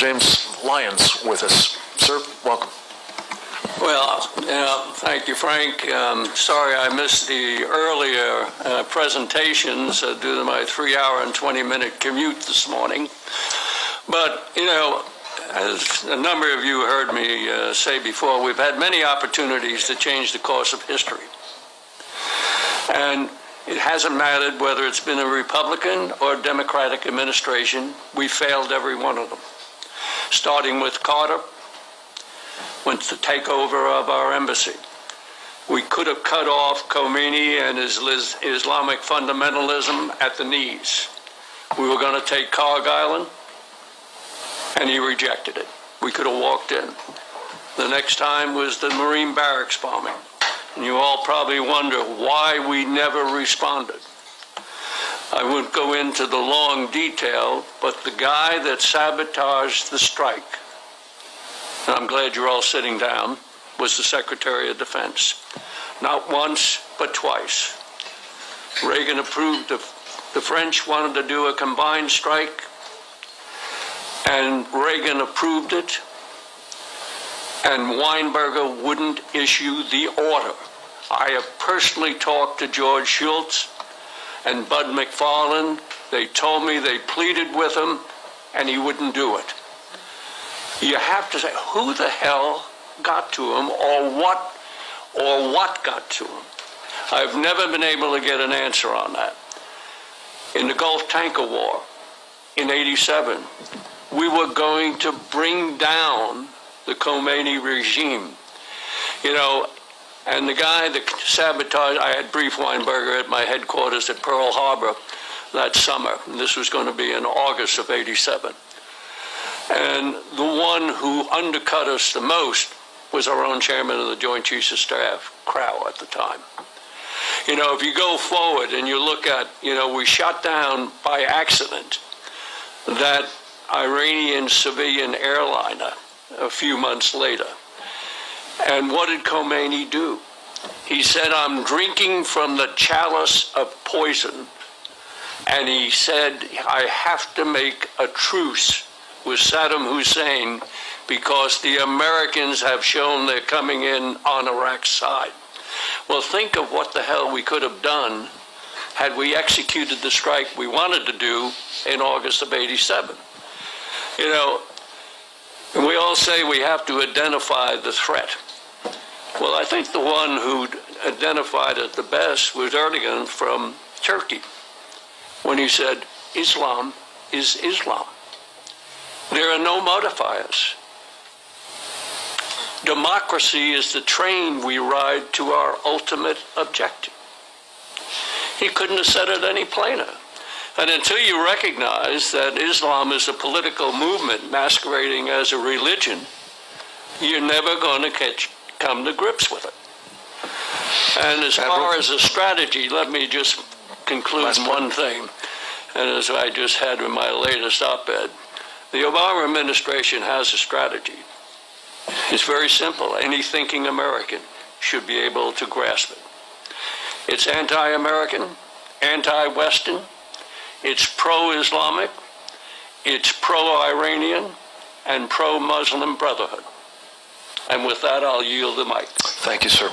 James Lyons with us. Sir, welcome. Well, thank you, Frank. Sorry I missed the earlier presentations due to my 3-hour and 20-minute commute this morning. But, as a number of you heard me say before, we've had many opportunities to change the course of history. And it hasn't mattered whether it's been a Republican or Democratic administration. We failed every one of them. Starting with Carter, went to takeover of our embassy. We could have cut off Khomeini and his Islamic fundamentalism at the knees. We were going to take Cargill, and he rejected it. We could have walked in. The next time was the Marine barracks bombing. And you all probably wonder why we never responded. I won't go into the long detail, but the guy that sabotaged the strike, and I'm glad you're all sitting down, was the Secretary of Defense. Not once, but twice. Reagan approved, the French wanted to do a combined strike, and Reagan approved it, and Weinberger wouldn't issue the order. I have personally talked to George Shultz and Bud McFarlane. They told me they pleaded with him, and he wouldn't do it. You have to say, who the hell got to him, or what got to him? I've never been able to get an answer on that. In the Gulf Tanker War in '87, we were going to bring down the Khomeini regime. And the guy that sabotaged, I had briefed Weinberger at my headquarters at Pearl Harbor that summer. And this was going to be in August of '87. And the one who undercut us the most was our own chairman of the Joint Chiefs of Staff, Crow, at the time. If you go forward and you look at, we shot down by accident that Iranian civilian airliner a few months later. And what did Khomeini do? He said, I'm drinking from the chalice of poison. And he said, I have to make a truce with Saddam Hussein because the Americans have shown they're coming in on Iraq's side. Well, think of what the hell we could have done had we executed the strike we wanted to do in August of '87. And we all say we have to identify the threat. Well, I think the one who identified it the best was Erdogan from Turkey, when he said, Islam is Islam. There are no modifiers. Democracy is the train we ride to our ultimate objective. He couldn't have said it any plainer. And until you recognize that Islam is a political movement masquerading as a religion, you're never going to come to grips with it. And as far as a strategy, let me just conclude one thing. And as I just had in my latest op-ed, the Obama administration has a strategy. It's very simple. Any thinking American should be able to grasp it. It's anti-American, anti-Western, it's pro-Islamic, it's pro-Iranian, and pro-Muslim Brotherhood. And with that, I'll yield the mic. Thank you, sir.